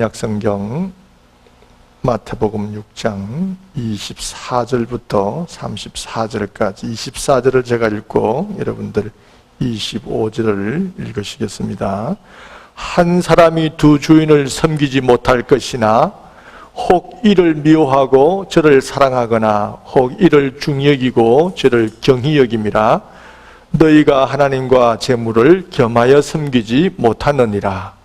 신약성경 마태복음 6장 24절부터 34절까지 24절을 제가 읽고 여러분들 25절을 읽으시겠습니다. 한 사람이 두 주인을 섬기지 못할 것이나 혹 이를 미워하고 저를 사랑하거나 혹 이를 중히 여기고 저를 경히 여김이라. 너희가 하나님과 재물을 겸하여 섬기지 못하느니라.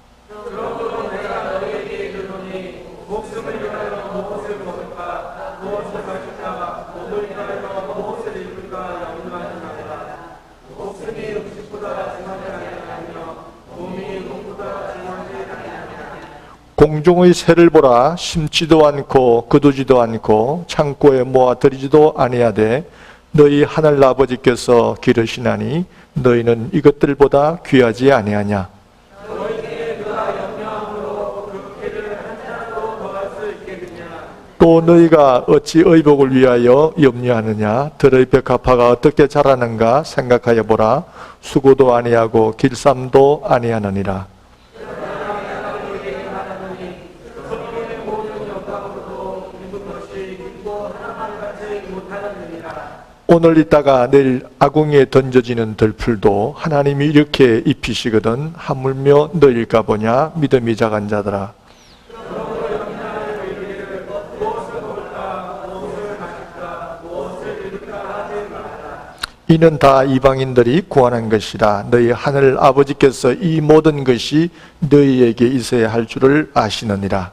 공중의 새를 보라. 심지도 않고 거두지도 않고 창고에 모아 들이지도 아니하되 너희 하늘 아버지께서 기르시나니 너희는 이것들보다 귀하지 아니하냐. 또 너희가 어찌 의복을 위하여 염려하느냐. 들의 벽화파가 어떻게 자라는가 생각하여 보라. 수고도 아니하고 길쌈도 아니하느니라. 오늘 있다가 내일 아궁이에 던져지는 들풀도 하나님이 이렇게 입히시거든 하물며 너희일까 보냐. 믿음이 작은 자들아. 이는 다 이방인들이 구하는 것이라. 너희 하늘 아버지께서 이 모든 것이 너희에게 있어야 할 줄을 아시느니라.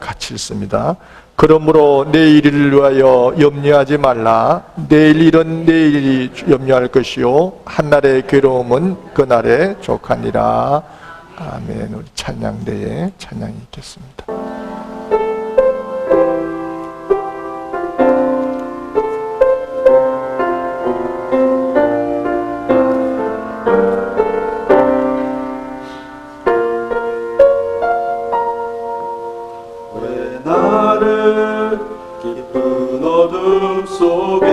같이 읽습니다. 그러므로 내일을 위하여 염려하지 말라. 내일 일은 내일이 염려할 것이요 한날의 괴로움은 그날에 족하니라. 아멘. 우리 찬양대에 찬양이 있겠습니다. 깊은 어둠 속에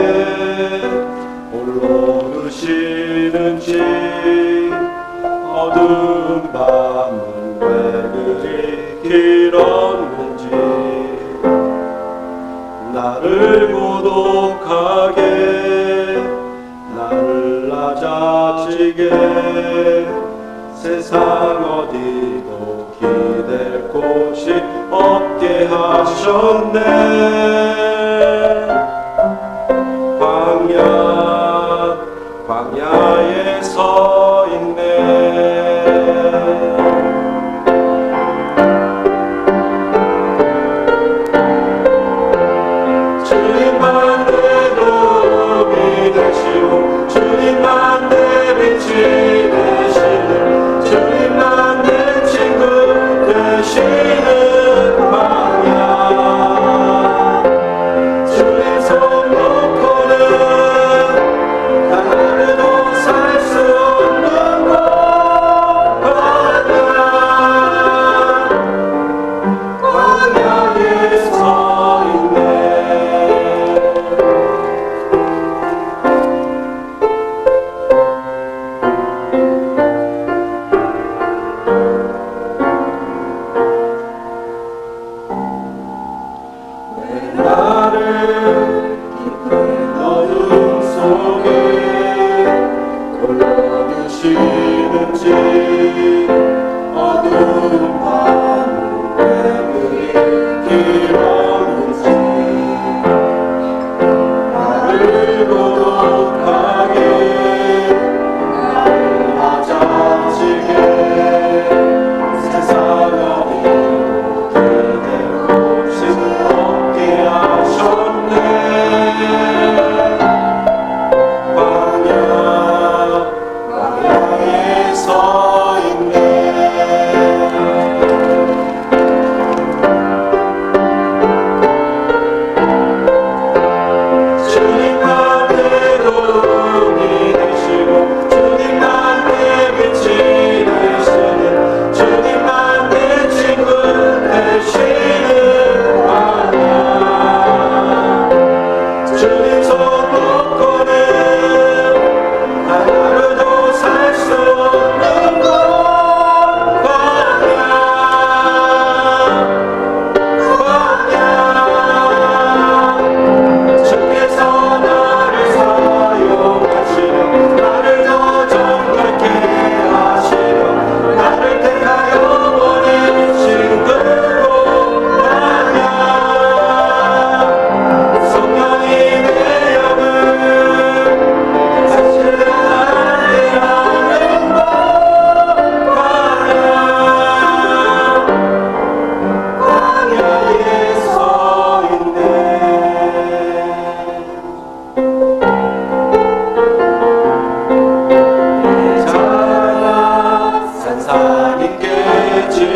홀로 두시는지 어두운 밤은 왜 그리 길었는지 나를 고독하게 나를 낮아지게 세상 어디도 기댈 곳이 없게 하셨네. 광야에 서 있네. 주님만 내 도움이 되시고 주님만 내 빛이 되시는 주님만 내 친구 되시는 광야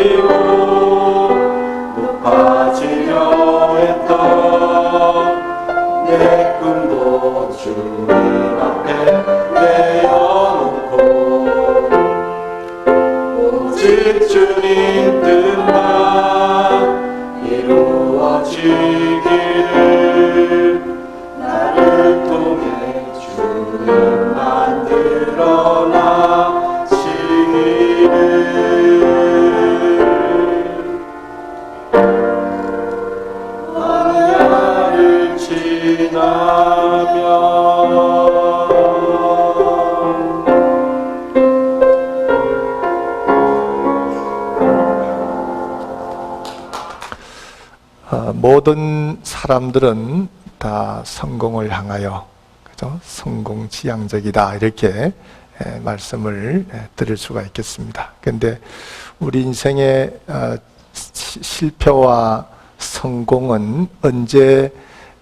가지고 높아지려 했던 내 꿈도 주님 앞에 내어놓고 오직 주님 뜻만 이루어지기를 나를 통해 주님 만들어나시기를 광야를 지나며 모든 사람들은 다 성공을 향하여, 그죠? 성공지향적이다, 이렇게 말씀을 드릴 수가 있겠습니다. 그런데 우리 인생의 실패와 성공은 언제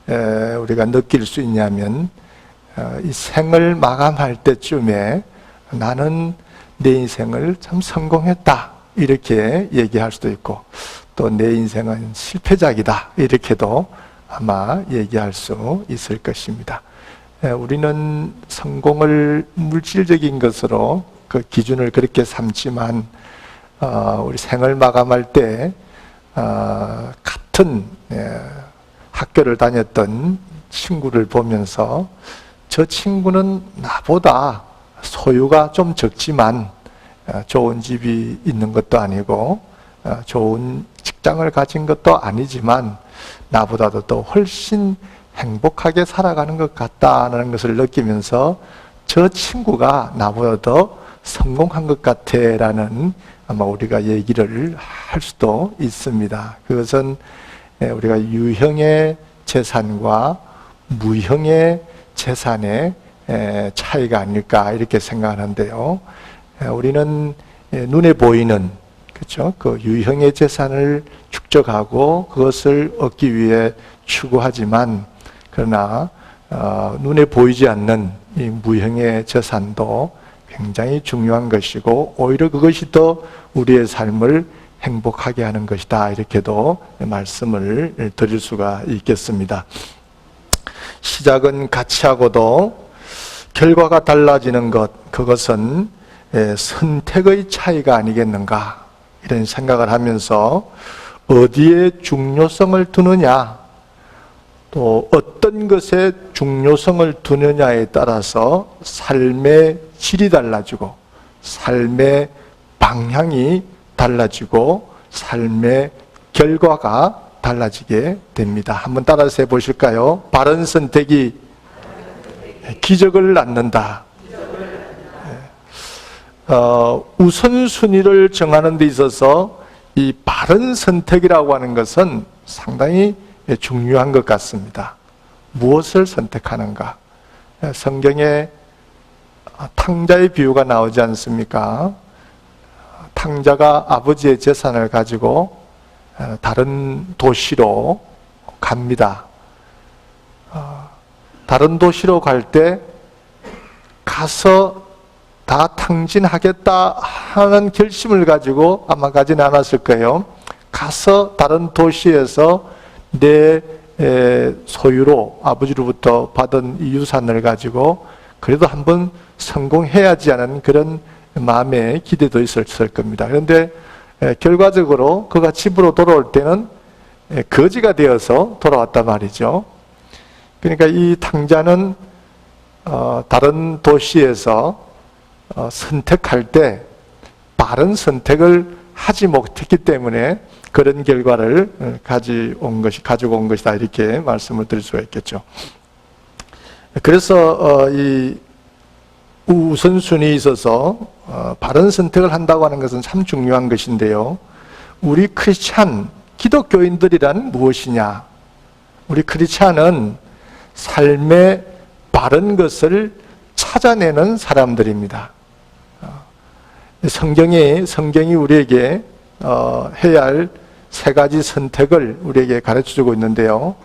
우리가 느낄 수 있냐면, 이 생을 마감할 때쯤에 나는 내 인생을 참 성공했다, 이렇게 얘기할 수도 있고, 또 내 인생은 실패작이다, 이렇게도 아마 얘기할 수 있을 것입니다. 우리는 성공을 물질적인 것으로 그 기준을 그렇게 삼지만, 우리 생을 마감할 때 같은 학교를 다녔던 친구를 보면서 저 친구는 나보다 소유가 좀 적지만 좋은 집이 있는 것도 아니고 좋은 직장을 가진 것도 아니지만 나보다도 더 훨씬 행복하게 살아가는 것 같다는 것을 느끼면서 저 친구가 나보다 더 성공한 것 같아라는 아마 우리가 얘기를 할 수도 있습니다. 그것은 우리가 유형의 재산과 무형의 재산의 차이가 아닐까, 이렇게 생각하는데요. 우리는 눈에 보이는, 그렇죠? 그 유형의 재산을 축적하고 그것을 얻기 위해 추구하지만, 그러나 눈에 보이지 않는 이 무형의 재산도 굉장히 중요한 것이고, 오히려 그것이 더 우리의 삶을 행복하게 하는 것이다, 이렇게도 말씀을 드릴 수가 있겠습니다. 시작은 같이 하고도 결과가 달라지는 것, 그것은 선택의 차이가 아니겠는가, 이런 생각을 하면서 어디에 중요성을 두느냐, 또 어떤 것에 중요성을 두느냐에 따라서 삶의 질이 달라지고 삶의 방향이 달라지고 삶의 결과가 달라지게 됩니다. 한번 따라서 해보실까요? 바른 선택이 기적을 낳는다. 우선순위를 정하는 데 있어서 이 바른 선택이라고 하는 것은 상당히 중요한 것 같습니다. 무엇을 선택하는가? 성경에 탕자의 비유가 나오지 않습니까? 탕자가 아버지의 재산을 가지고 다른 도시로 갑니다. 다른 도시로 갈 때 가서 다 탕진하겠다 하는 결심을 가지고 아마 가지는 않았을 거예요. 가서 다른 도시에서 내 소유로 아버지로부터 받은 이 유산을 가지고 그래도 한번 성공해야지 하는 그런 마음의 기대도 있었을 겁니다. 그런데 결과적으로 그가 집으로 돌아올 때는 거지가 되어서 돌아왔단 말이죠. 그러니까 이 탕자는 다른 도시에서 선택할 때 바른 선택을 하지 못했기 때문에 그런 결과를 가지고 온 것이다, 이렇게 말씀을 드릴 수가 있겠죠. 그래서 이 우선순위에 있어서 바른 선택을 한다고 하는 것은 참 중요한 것인데요. 우리 크리스찬, 기독교인들이란 무엇이냐? 우리 크리스찬은 삶의 바른 것을 찾아내는 사람들입니다. 성경이 우리에게 해야 할 세 가지 선택을 우리에게 가르쳐주고 있는데요.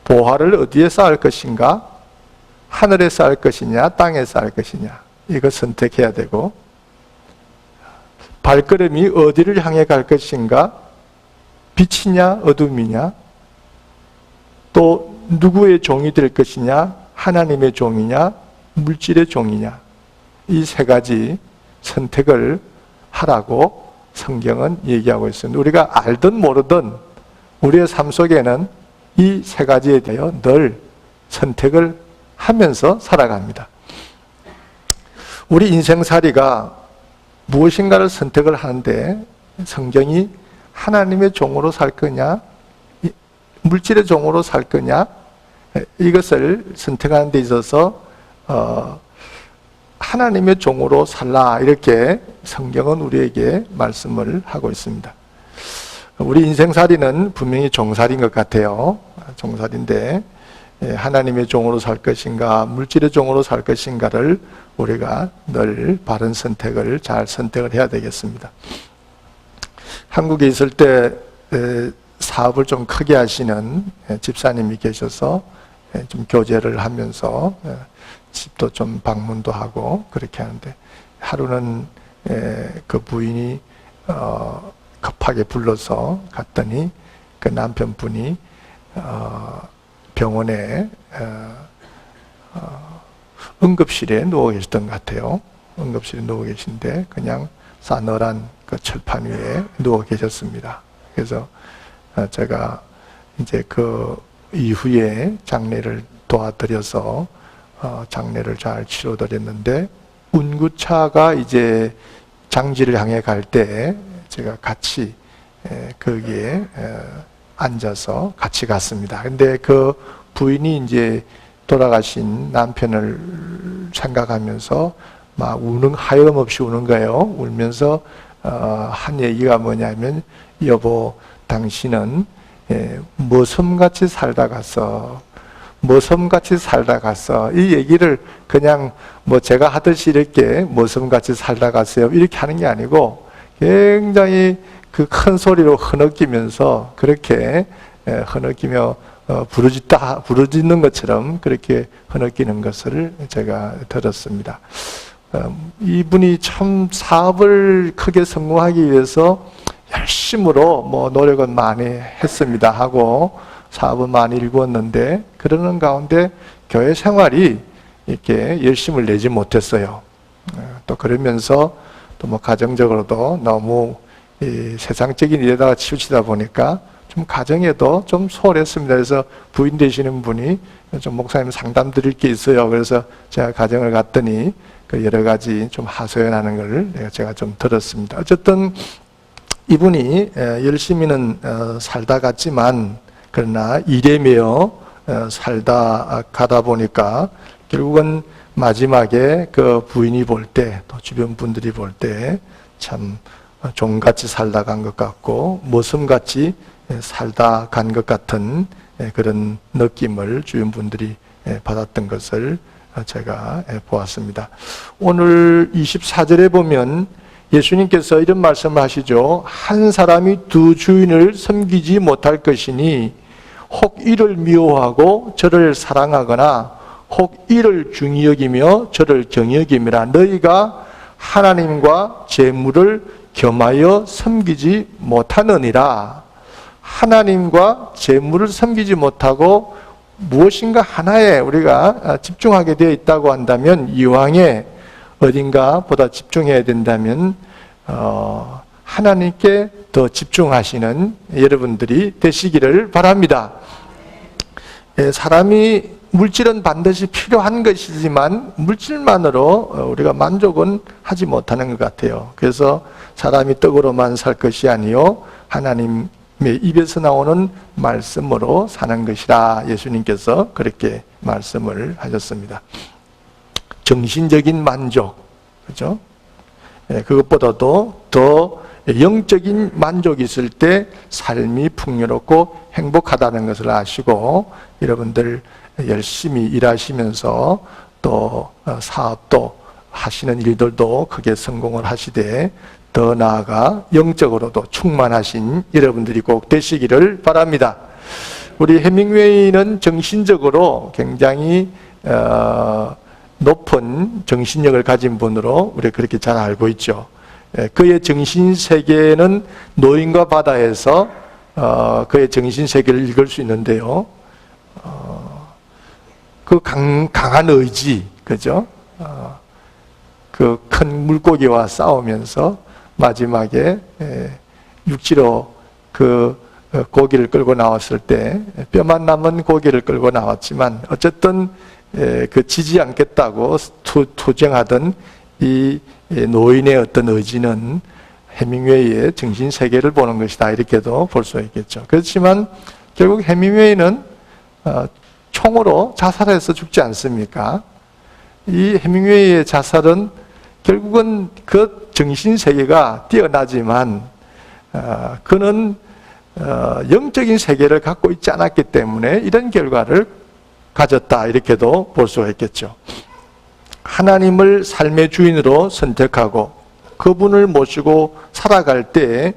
보화를 어디에 쌓을 것인가? 하늘에 쌓을 것이냐, 땅에 쌓을 것이냐, 이거 선택해야 되고, 발걸음이 어디를 향해 갈 것인가? 빛이냐 어둠이냐? 또 누구의 종이 될 것이냐? 하나님의 종이냐? 물질의 종이냐? 이 세 가지 선택을 하라고 성경은 얘기하고 있습니다. 우리가 알든 모르든 우리의 삶 속에는 이 세 가지에 대하여 늘 선택을 하면서 살아갑니다. 우리 인생살이가 무엇인가를 선택을 하는데 성경이 하나님의 종으로 살 거냐, 물질의 종으로 살 거냐, 이것을 선택하는 데 있어서 하나님의 종으로 살라, 이렇게 성경은 우리에게 말씀을 하고 있습니다. 우리 인생살이는 분명히 종살인 것 같아요. 종살인데 하나님의 종으로 살 것인가 물질의 종으로 살 것인가를 우리가 늘 바른 선택을 잘 선택을 해야 되겠습니다. 한국에 있을 때 사업을 좀 크게 하시는 집사님이 계셔서 좀 교제를 하면서 집도 좀 방문도 하고 그렇게 하는데, 하루는 그 부인이 급하게 불러서 갔더니 그 남편분이 병원에 응급실에 누워 계셨던 것 같아요. 응급실에 누워 계신데 그냥 싸늘한 그 철판 위에 누워 계셨습니다. 그래서 제가 이제 그 이후에 장례를 도와드려서 장례를 잘 치러드렸는데, 운구차가 이제 장지를 향해 갈 때 제가 같이 거기에 앉아서 같이 갔습니다. 근데 그 부인이 이제 돌아가신 남편을 생각하면서 막 하염없이 우는 거예요. 울면서 한 얘기가 뭐냐면, 여보, 당신은 머슴같이 살다 갔어. 머슴같이 살다 갔어. 이 얘기를 그냥 뭐 제가 하듯이 이렇게 머슴같이 살다 갔어요, 이렇게 하는 게 아니고 굉장히 그 큰 소리로 흐느끼면서 그렇게 흐느끼며 부르짖는 것처럼 그렇게 흐느끼는 것을 제가 들었습니다. 이분이 참 사업을 크게 성공하기 위해서 열심으로 뭐 노력은 많이 했습니다 하고 사업은 많이 일구었는데, 그러는 가운데 교회 생활이 이렇게 열심을 내지 못했어요. 또 그러면서 또 뭐 가정적으로도 너무 이 세상적인 일에다가 치우치다 보니까 좀 가정에도 좀 소홀했습니다. 그래서 부인 되시는 분이 좀 목사님 상담 드릴 게 있어요. 그래서 제가 가정을 갔더니 그 여러 가지 좀 하소연하는 걸 제가 좀 들었습니다. 어쨌든 이분이 열심히는 살다 갔지만, 그러나 일에 매여 살다 가다 보니까 결국은 마지막에 그 부인이 볼 때, 또 주변 분들이 볼 때 참 종같이 살다 간 것 같고 머슴같이 살다 간 것 같은 그런 느낌을 주변 분들이 받았던 것을 제가 보았습니다. 오늘 24절에 보면 예수님께서 이런 말씀을 하시죠. 한 사람이 두 주인을 섬기지 못할 것이니 혹 이를 미워하고 저를 사랑하거나 혹 이를 중히 여기며 저를 경히 여김이라. 너희가 하나님과 재물을 겸하여 섬기지 못하느니라. 하나님과 재물을 섬기지 못하고 무엇인가 하나에 우리가 집중하게 되어 있다고 한다면, 이왕에 어딘가 보다 집중해야 된다면 하나님께 더 집중하시는 여러분들이 되시기를 바랍니다. 사람이 물질은 반드시 필요한 것이지만 물질만으로 우리가 만족은 하지 못하는 것 같아요. 그래서 사람이 떡으로만 살 것이 아니요 하나님의 입에서 나오는 말씀으로 사는 것이라 예수님께서 그렇게 말씀을 하셨습니다. 정신적인 만족, 그렇죠? 그것보다도 더 영적인 만족이 있을 때 삶이 풍요롭고 행복하다는 것을 아시고, 여러분들 열심히 일하시면서 또 사업도 하시는 일들도 크게 성공을 하시되, 더 나아가 영적으로도 충만하신 여러분들이 꼭 되시기를 바랍니다. 우리 해밍웨이는 정신적으로 굉장히 높은 정신력을 가진 분으로 우리가 그렇게 잘 알고 있죠. 그의 정신 세계는 노인과 바다에서 그의 정신 세계를 읽을 수 있는데요. 그 강한 의지, 그죠? 그 큰 물고기와 싸우면서 마지막에 육지로 그 고기를 끌고 나왔을 때 뼈만 남은 고기를 끌고 나왔지만 어쨌든 그 지지 않겠다고 투쟁하던 이 노인의 어떤 의지는 해밍웨이의 정신 세계를 보는 것이다, 이렇게도 볼 수 있겠죠. 그렇지만 결국 해밍웨이는 총으로 자살해서 죽지 않습니까? 이 해밍웨이의 자살은 결국은 그 정신 세계가 뛰어나지만 그는 영적인 세계를 갖고 있지 않았기 때문에 이런 결과를 가졌다, 이렇게도 볼 수가 있겠죠. 하나님을 삶의 주인으로 선택하고 그분을 모시고 살아갈 때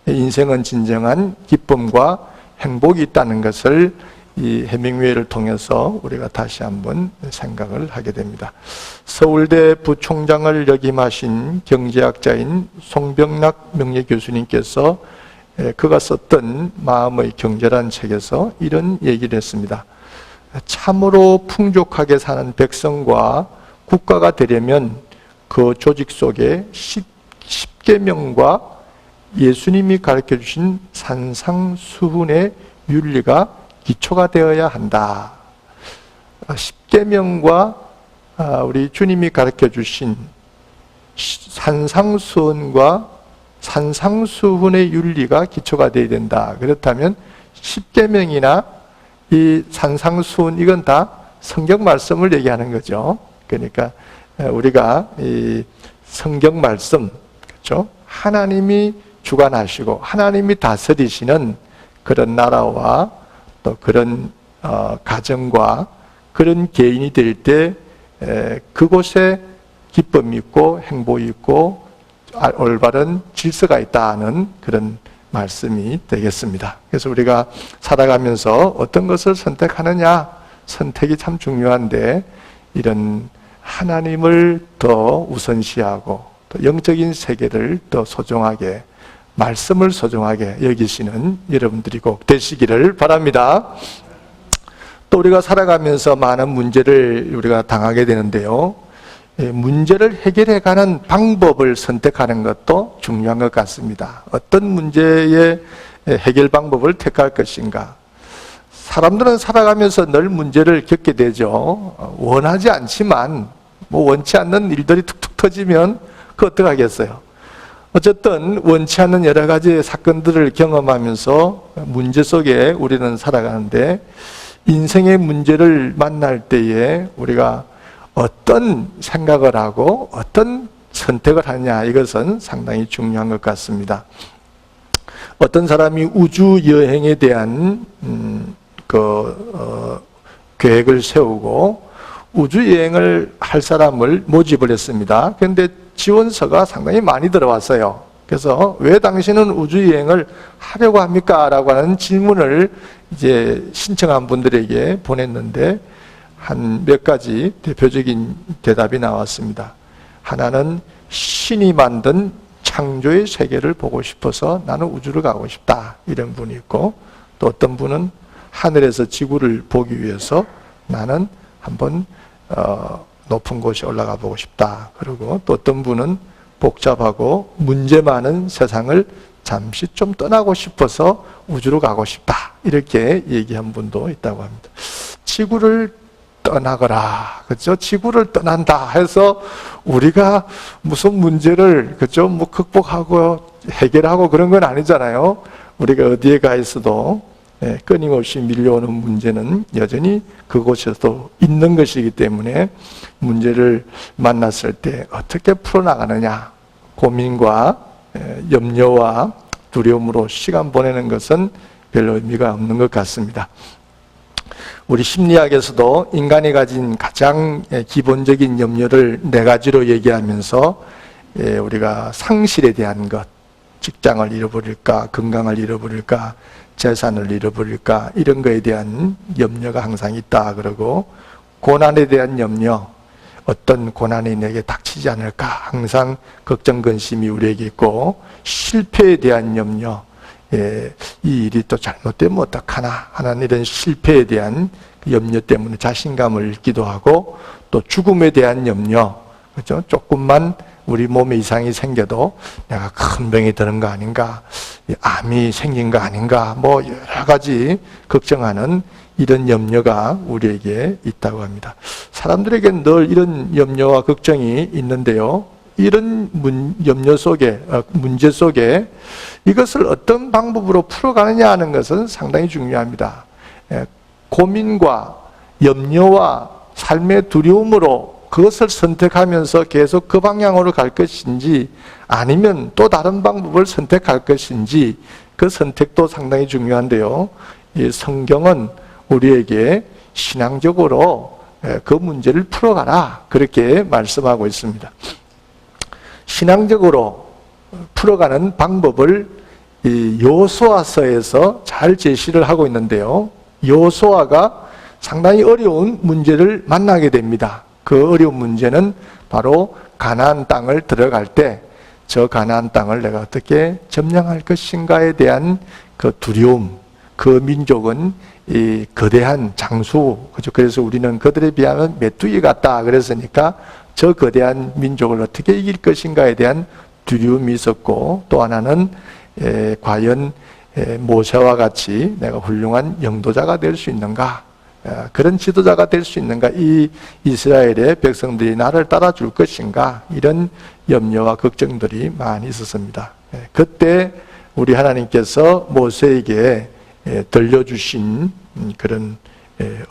인생은 진정한 기쁨과 행복이 있다는 것을 이 해밍웨이를 통해서 우리가 다시 한번 생각을 하게 됩니다. 서울대 부총장을 역임하신 경제학자인 송병락 명예교수님께서 그가 썼던 마음의 경제란 책에서 이런 얘기를 했습니다. 참으로 풍족하게 사는 백성과 국가가 되려면 그 조직 속에 10계명과 예수님이 가르쳐 주신 산상수훈의 윤리가 기초가 되어야 한다. 10계명과 우리 주님이 가르쳐 주신 산상수훈과 산상수훈의 윤리가 기초가 되어야 된다. 그렇다면 10계명이나 이 산상수훈, 이건 다 성경 말씀을 얘기하는 거죠. 그러니까 우리가 이 성경 말씀, 그렇죠? 하나님이 주관하시고 하나님이 다스리시는 그런 나라와 또 그런 가정과 그런 개인이 될 때 그곳에 기쁨이 있고 행복이 있고 올바른 질서가 있다는 그런 말씀이 되겠습니다. 그래서 우리가 살아가면서 어떤 것을 선택하느냐, 선택이 참 중요한데 이런 하나님을 더 우선시하고 또 영적인 세계를 더 소중하게, 말씀을 소중하게 여기시는 여러분들이 꼭 되시기를 바랍니다. 또 우리가 살아가면서 많은 문제를 우리가 당하게 되는데요. 문제를 해결해가는 방법을 선택하는 것도 중요한 것 같습니다. 어떤 문제의 해결 방법을 택할 것인가. 사람들은 살아가면서 늘 문제를 겪게 되죠. 원하지 않지만 원치 않는 일들이 툭툭 터지면 그 어떡하겠어요. 어쨌든 원치 않는 여러 가지 사건들을 경험하면서 문제 속에 우리는 살아가는데 인생의 문제를 만날 때에 우리가 어떤 생각을 하고 어떤 선택을 하냐, 이것은 상당히 중요한 것 같습니다. 어떤 사람이 우주 여행에 대한 계획을 세우고 우주 여행을 할 사람을 모집을 했습니다. 그런데 지원서가 상당히 많이 들어왔어요. 그래서 왜 당신은 우주 여행을 하려고 합니까? 라고 하는 질문을 이제 신청한 분들에게 보냈는데 한 몇 가지 대표적인 대답이 나왔습니다. 하나는 신이 만든 창조의 세계를 보고 싶어서 나는 우주를 가고 싶다, 이런 분이 있고, 또 어떤 분은 하늘에서 지구를 보기 위해서 나는 한번 높은 곳에 올라가 보고 싶다. 그리고 또 어떤 분은 복잡하고 문제 많은 세상을 잠시 좀 떠나고 싶어서 우주로 가고 싶다, 이렇게 얘기한 분도 있다고 합니다. 지구를 떠나거라, 그렇죠? 지구를 떠난다 해서 우리가 무슨 문제를, 그렇죠? 뭐 극복하고 해결하고 그런 건 아니잖아요. 우리가 어디에 가 있어도 끊임없이 밀려오는 문제는 여전히 그곳에도 있는 것이기 때문에 문제를 만났을 때 어떻게 풀어나가느냐, 고민과 염려와 두려움으로 시간 보내는 것은 별로 의미가 없는 것 같습니다. 우리 심리학에서도 인간이 가진 가장 기본적인 염려를 4가지로 얘기하면서 우리가 상실에 대한 것, 직장을 잃어버릴까, 건강을 잃어버릴까, 재산을 잃어버릴까, 이런 거에 대한 염려가 항상 있다 그러고, 고난에 대한 염려, 어떤 고난이 내게 닥치지 않을까 항상 걱정 근심이 우리에게 있고, 실패에 대한 염려, 이 일이 또 잘못되면 어떡하나 하는 이런 실패에 대한 염려 때문에 자신감을 잃기도 하고, 또 죽음에 대한 염려, 그렇죠? 조금만 우리 몸에 이상이 생겨도 내가 큰 병이 드는 거 아닌가, 암이 생긴 거 아닌가, 뭐 여러 가지 걱정하는 이런 염려가 우리에게 있다고 합니다. 사람들에게 늘 이런 염려와 걱정이 있는데요, 이런 염려 속에, 문제 속에 이것을 어떤 방법으로 풀어가느냐 하는 것은 상당히 중요합니다. 고민과 염려와 삶의 두려움으로 그것을 선택하면서 계속 그 방향으로 갈 것인지, 아니면 또 다른 방법을 선택할 것인지, 그 선택도 상당히 중요한데요, 이 성경은 우리에게 신앙적으로 그 문제를 풀어가라, 그렇게 말씀하고 있습니다. 신앙적으로 풀어가는 방법을 이 여호수아서에서 잘 제시를 하고 있는데요, 여호수아가 상당히 어려운 문제를 만나게 됩니다. 그 어려운 문제는 바로 가나안 땅을 들어갈 때 저 가나안 땅을 내가 어떻게 점령할 것인가에 대한 그 두려움. 그 민족은 이 거대한 장수, 그죠? 그래서 우리는 그들에 비하면 메뚜기 같다 그랬으니까 저 거대한 민족을 어떻게 이길 것인가에 대한 두려움이 있었고, 또 하나는 과연 모세와 같이 내가 훌륭한 영도자가 될 수 있는가, 그런 지도자가 될 수 있는가, 이 이스라엘의 백성들이 나를 따라줄 것인가, 이런 염려와 걱정들이 많이 있었습니다. 그때 우리 하나님께서 모세에게 들려주신 그런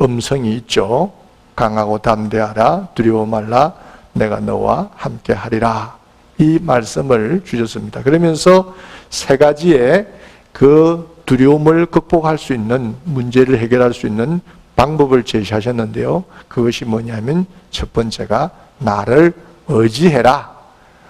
음성이 있죠. 강하고 담대하라, 두려워 말라, 내가 너와 함께 하리라, 이 말씀을 주셨습니다. 그러면서 세 가지의 그 두려움을 극복할 수 있는, 문제를 해결할 수 있는 방법을 제시하셨는데요, 그것이 뭐냐면 첫 번째가 나를 의지해라.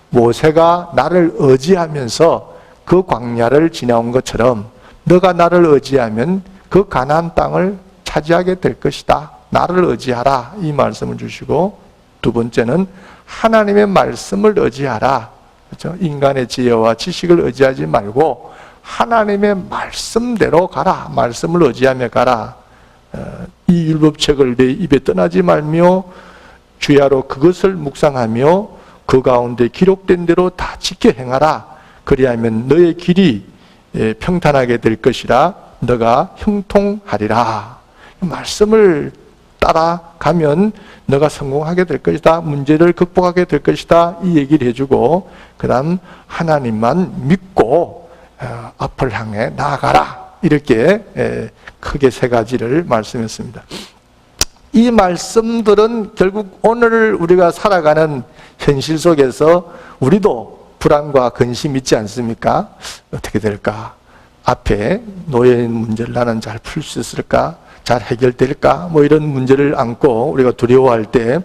모세가 나를 의지하면서 그 광야를 지나온 것처럼 너가 나를 의지하면 그 가나안 땅을 차지하게 될 것이다, 나를 의지하라, 이 말씀을 주시고, 두 번째는 하나님의 말씀을 의지하라. 그렇죠? 인간의 지혜와 지식을 의지하지 말고 하나님의 말씀대로 가라, 말씀을 의지하며 가라. 이 율법책을 내 입에 떠나지 말며 주야로 그것을 묵상하며 그 가운데 기록된 대로 다 지켜 행하라. 그리하면 너의 길이 평탄하게 될 것이라, 너가 형통하리라. 말씀을 따라가면 너가 성공하게 될 것이다, 문제를 극복하게 될 것이다, 이 얘기를 해주고, 그 다음 하나님만 믿고 앞을 향해 나아가라, 이렇게 크게 세 가지를 말씀했습니다. 이 말씀들은 결국 오늘 우리가 살아가는 현실 속에서 우리도 불안과 근심이 있지 않습니까? 어떻게 될까? 앞에 놓여 있는 문제를 나는 잘 풀 수 있을까? 잘 해결될까? 뭐 이런 문제를 안고 우리가 두려워할 때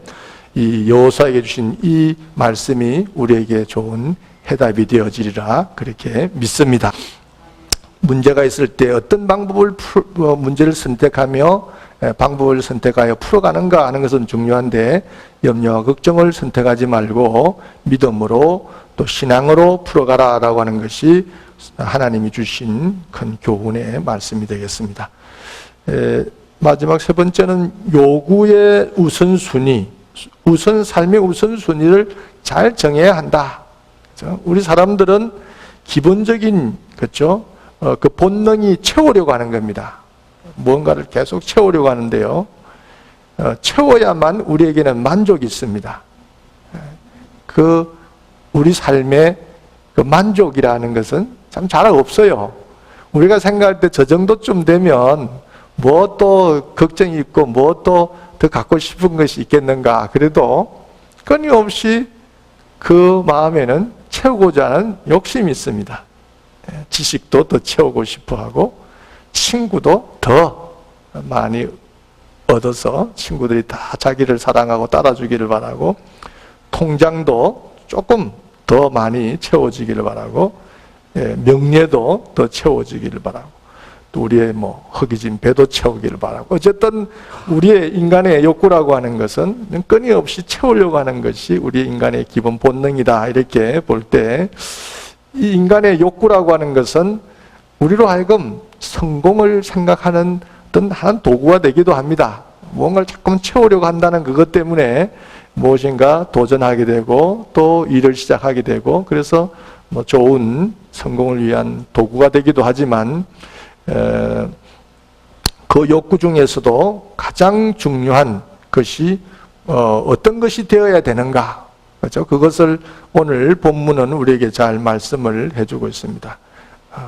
이 여호수아에게 주신 이 말씀이 우리에게 좋은 해답이 되어지리라, 그렇게 믿습니다. 문제가 있을 때 어떤 방법을 문제를 선택하며 방법을 선택하여 풀어가는가 하는 것은 중요한데, 염려와 걱정을 선택하지 말고 믿음으로 또 신앙으로 풀어가라라고 하는 것이 하나님이 주신 큰 교훈의 말씀이 되겠습니다. 마지막 세 번째는 요구의 우선순위, 삶의 우선순위를 잘 정해야 한다. 그렇죠? 우리 사람들은 기본적인, 그렇죠? 그 본능이 채우려고 하는 겁니다. 무언가를 계속 채우려고 하는데요, 채워야만 우리에게는 만족이 있습니다. 그 우리 삶의 그 만족이라는 것은 참 잘 없어요. 우리가 생각할 때 저 정도쯤 되면 뭐 또 걱정이 있고 뭐 또 더 갖고 싶은 것이 있겠는가. 그래도 끊임없이 그 마음에는 채우고자 하는 욕심이 있습니다. 지식도 더 채우고 싶어 하고, 친구도 더 많이 얻어서 친구들이 다 자기를 사랑하고 따라주기를 바라고, 통장도 조금 더 많이 채워지기를 바라고, 명예도 더 채워지기를 바라고, 또 우리의 뭐 허기진 배도 채우기를 바라고, 어쨌든 우리의 인간의 욕구라고 하는 것은 끊임없이 채우려고 하는 것이 우리 인간의 기본 본능이다, 이렇게 볼 때 이 인간의 욕구라고 하는 것은 우리로 하여금 성공을 생각하는 어떤 한 도구가 되기도 합니다. 뭔가를 자꾸 채우려고 한다는 그것 때문에 무엇인가 도전하게 되고 또 일을 시작하게 되고, 그래서 뭐 좋은 성공을 위한 도구가 되기도 하지만 그 욕구 중에서도 가장 중요한 것이 어떤 것이 되어야 되는가, 그렇죠? 그것을 오늘 본문은 우리에게 잘 말씀을 해주고 있습니다.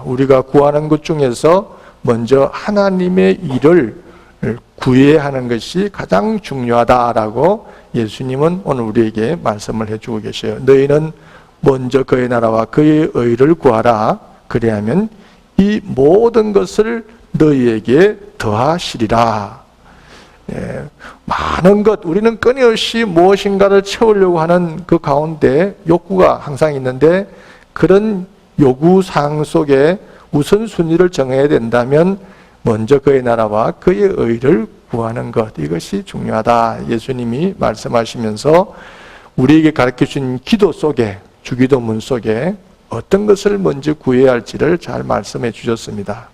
우리가 구하는 것 중에서 먼저 하나님의 일을 구해야 하는 것이 가장 중요하다라고 예수님은 오늘 우리에게 말씀을 해주고 계셔요. 너희는 먼저 그의 나라와 그의 의를 구하라. 그리하면 이 모든 것을 너희에게 더하시리라. 많은 것, 우리는 끊임없이 무엇인가를 채우려고 하는 그 가운데 욕구가 항상 있는데, 그런 요구사항 속에 우선순위를 정해야 된다면 먼저 그의 나라와 그의 의를 구하는 것, 이것이 중요하다. 예수님이 말씀하시면서 우리에게 가르쳐주신 기도 속에, 주기도문 속에 어떤 것을 먼저 구해야 할지를 잘 말씀해 주셨습니다.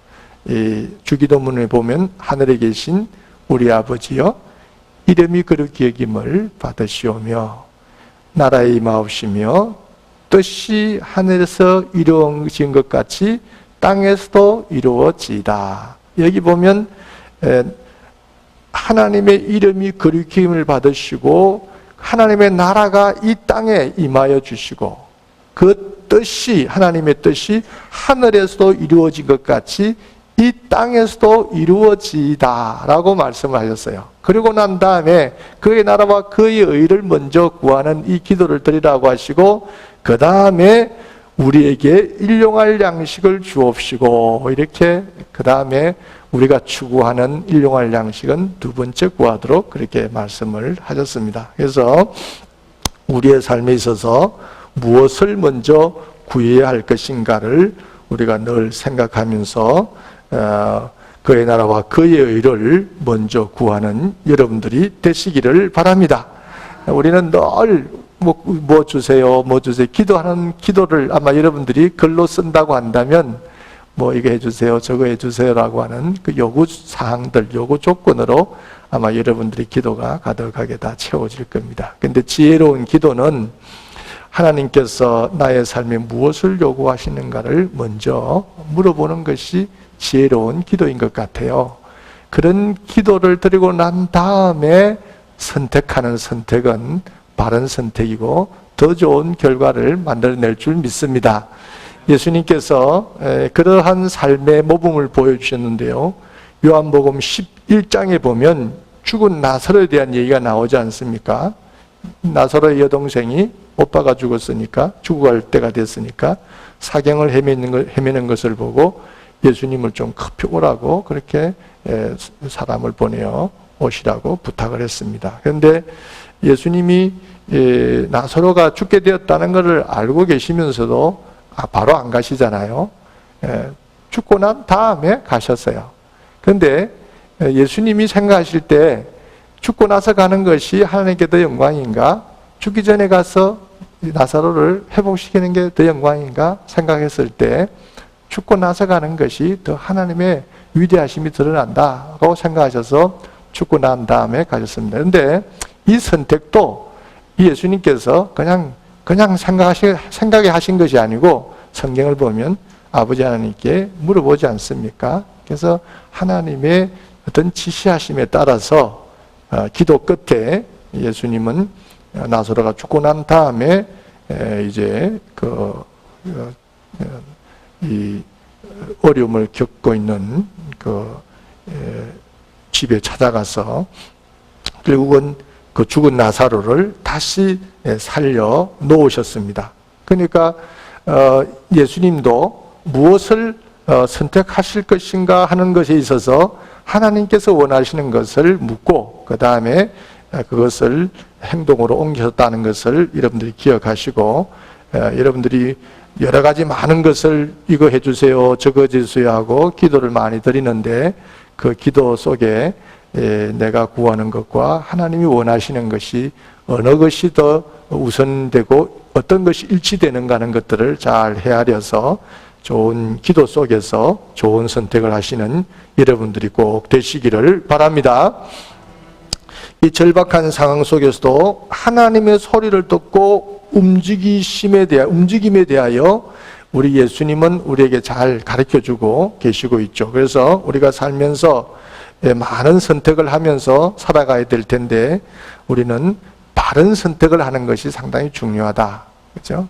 이 주기도문에 보면 하늘에 계신 우리 아버지여, 이름이 거룩히 여김을 받으시오며 나라의 임하옵시며 뜻이 하늘에서 이루어진 것 같이 땅에서도 이루어지이다. 여기 보면 하나님의 이름이 거룩히 여김을 받으시고 하나님의 나라가 이 땅에 임하여 주시고 그 뜻이, 하나님의 뜻이 하늘에서도 이루어진 것 같이 이 땅에서도 이루어지이다 라고 말씀을 하셨어요. 그리고 난 다음에 그의 나라와 그의 의를 먼저 구하는 이 기도를 드리라고 하시고, 그 다음에 우리에게 일용할 양식을 주옵시고, 이렇게 그 다음에 우리가 추구하는 일용할 양식은 두 번째 구하도록 그렇게 말씀을 하셨습니다. 그래서 우리의 삶에 있어서 무엇을 먼저 구해야 할 것인가를 우리가 늘 생각하면서 그의 나라와 그의 의를 먼저 구하는 여러분들이 되시기를 바랍니다. 우리는 늘 뭐 주세요, 뭐 주세요, 기도하는 기도를 아마 여러분들이 글로 쓴다고 한다면 뭐 이거 해주세요, 저거 해주세요라고 하는 그 요구 사항들, 요구 조건으로 아마 여러분들이 기도가 가득하게 다 채워질 겁니다. 근데 지혜로운 기도는 하나님께서 나의 삶에 무엇을 요구하시는가를 먼저 물어보는 것이 지혜로운 기도인 것 같아요. 그런 기도를 드리고 난 다음에 선택하는 선택은 바른 선택이고 더 좋은 결과를 만들어낼 줄 믿습니다. 예수님께서 그러한 삶의 모범을 보여주셨는데요. 요한복음 11장에 보면 죽은 나사로에 대한 얘기가 나오지 않습니까? 나사로의 여동생이 오빠가 죽었으니까, 죽어갈 때가 됐으니까 사경을 헤매는 것을 보고 예수님을 좀 급히 오라고 그렇게 사람을 보내어 오시라고 부탁을 했습니다. 그런데 예수님이 나사로가 죽게 되었다는 것을 알고 계시면서도 바로 안 가시잖아요. 죽고 난 다음에 가셨어요. 그런데 예수님이 생각하실 때 죽고 나서 가는 것이 하나님께 더 영광인가? 죽기 전에 가서 나사로를 회복시키는 게 더 영광인가? 생각했을 때 죽고 나서 가는 것이 더 하나님의 위대하심이 드러난다고 생각하셔서 죽고 난 다음에 가셨습니다. 그런데 이 선택도 예수님께서 그냥 생각에 하신 것이 아니고 성경을 보면 아버지 하나님께 물어보지 않습니까? 그래서 하나님의 어떤 지시하심에 따라서 기도 끝에 예수님은 나사로가 죽고 난 다음에 이제 이 어려움을 겪고 있는 집에 찾아가서 결국은 그 죽은 나사로를 다시 살려 놓으셨습니다. 그러니까 예수님도 무엇을 선택하실 것인가 하는 것에 있어서 하나님께서 원하시는 것을 묻고 그 다음에 그것을 행동으로 옮기셨다는 것을 여러분들이 기억하시고 여러분들이 여러 가지 많은 것을 이거 해주세요, 저거 해주세요 하고 기도를 많이 드리는데 그 기도 속에 내가 구하는 것과 하나님이 원하시는 것이 어느 것이 더 우선되고 어떤 것이 일치되는가 하는 것들을 잘 헤아려서 좋은 기도 속에서 좋은 선택을 하시는 여러분들이 꼭 되시기를 바랍니다. 이 절박한 상황 속에서도 하나님의 소리를 듣고 움직임에 대하여 우리 예수님은 우리에게 잘 가르쳐주고 계시고 있죠. 그래서 우리가 살면서 많은 선택을 하면서 살아가야 될 텐데 우리는 바른 선택을 하는 것이 상당히 중요하다. 그렇죠?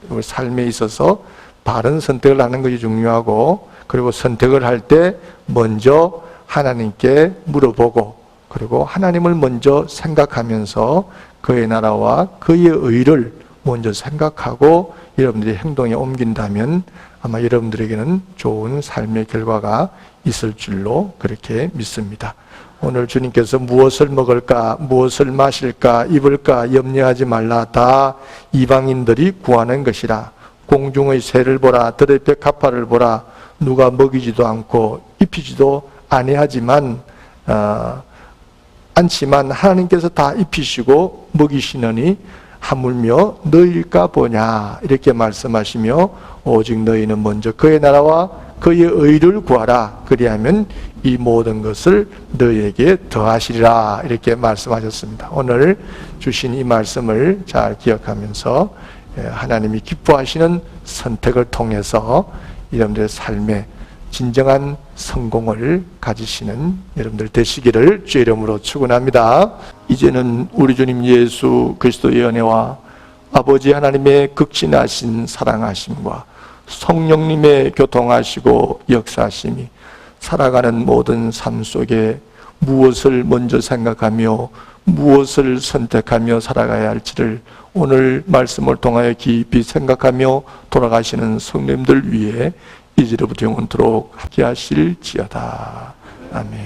우리 삶에 있어서 바른 선택을 하는 것이 중요하고, 그리고 선택을 할 때 먼저 하나님께 물어보고, 그리고 하나님을 먼저 생각하면서 그의 나라와 그의 의를 먼저 생각하고 여러분들이 행동에 옮긴다면 아마 여러분들에게는 좋은 삶의 결과가 있을 줄로 그렇게 믿습니다. 오늘 주님께서 무엇을 먹을까, 무엇을 마실까, 입을까 염려하지 말라. 다 이방인들이 구하는 것이라. 공중의 새를 보라, 들의 벽화파를 보라. 누가 먹이지도 않고 입히지도 아니하지만 않지만 하나님께서 다 입히시고 먹이시느니 하물며 너희일까 보냐, 이렇게 말씀하시며 오직 너희는 먼저 그의 나라와 그의 의를 구하라. 그리하면 이 모든 것을 너희에게 더하시리라, 이렇게 말씀하셨습니다. 오늘 주신 이 말씀을 잘 기억하면서 하나님이 기뻐하시는 선택을 통해서 여러분들의 삶에 진정한 성공을 가지시는 여러분들 되시기를 주의 이름으로 축원합니다. 이제는 우리 주님 예수 그리스도의 은혜와 아버지 하나님의 극진하신 사랑하심과 성령님의 교통하시고 역사하심이 살아가는 모든 삶 속에 무엇을 먼저 생각하며 무엇을 선택하며 살아가야 할지를 오늘 말씀을 통하여 깊이 생각하며 돌아가시는 성도님들 위해 이제로부터 영원토록 함께 하실지어다. 아멘.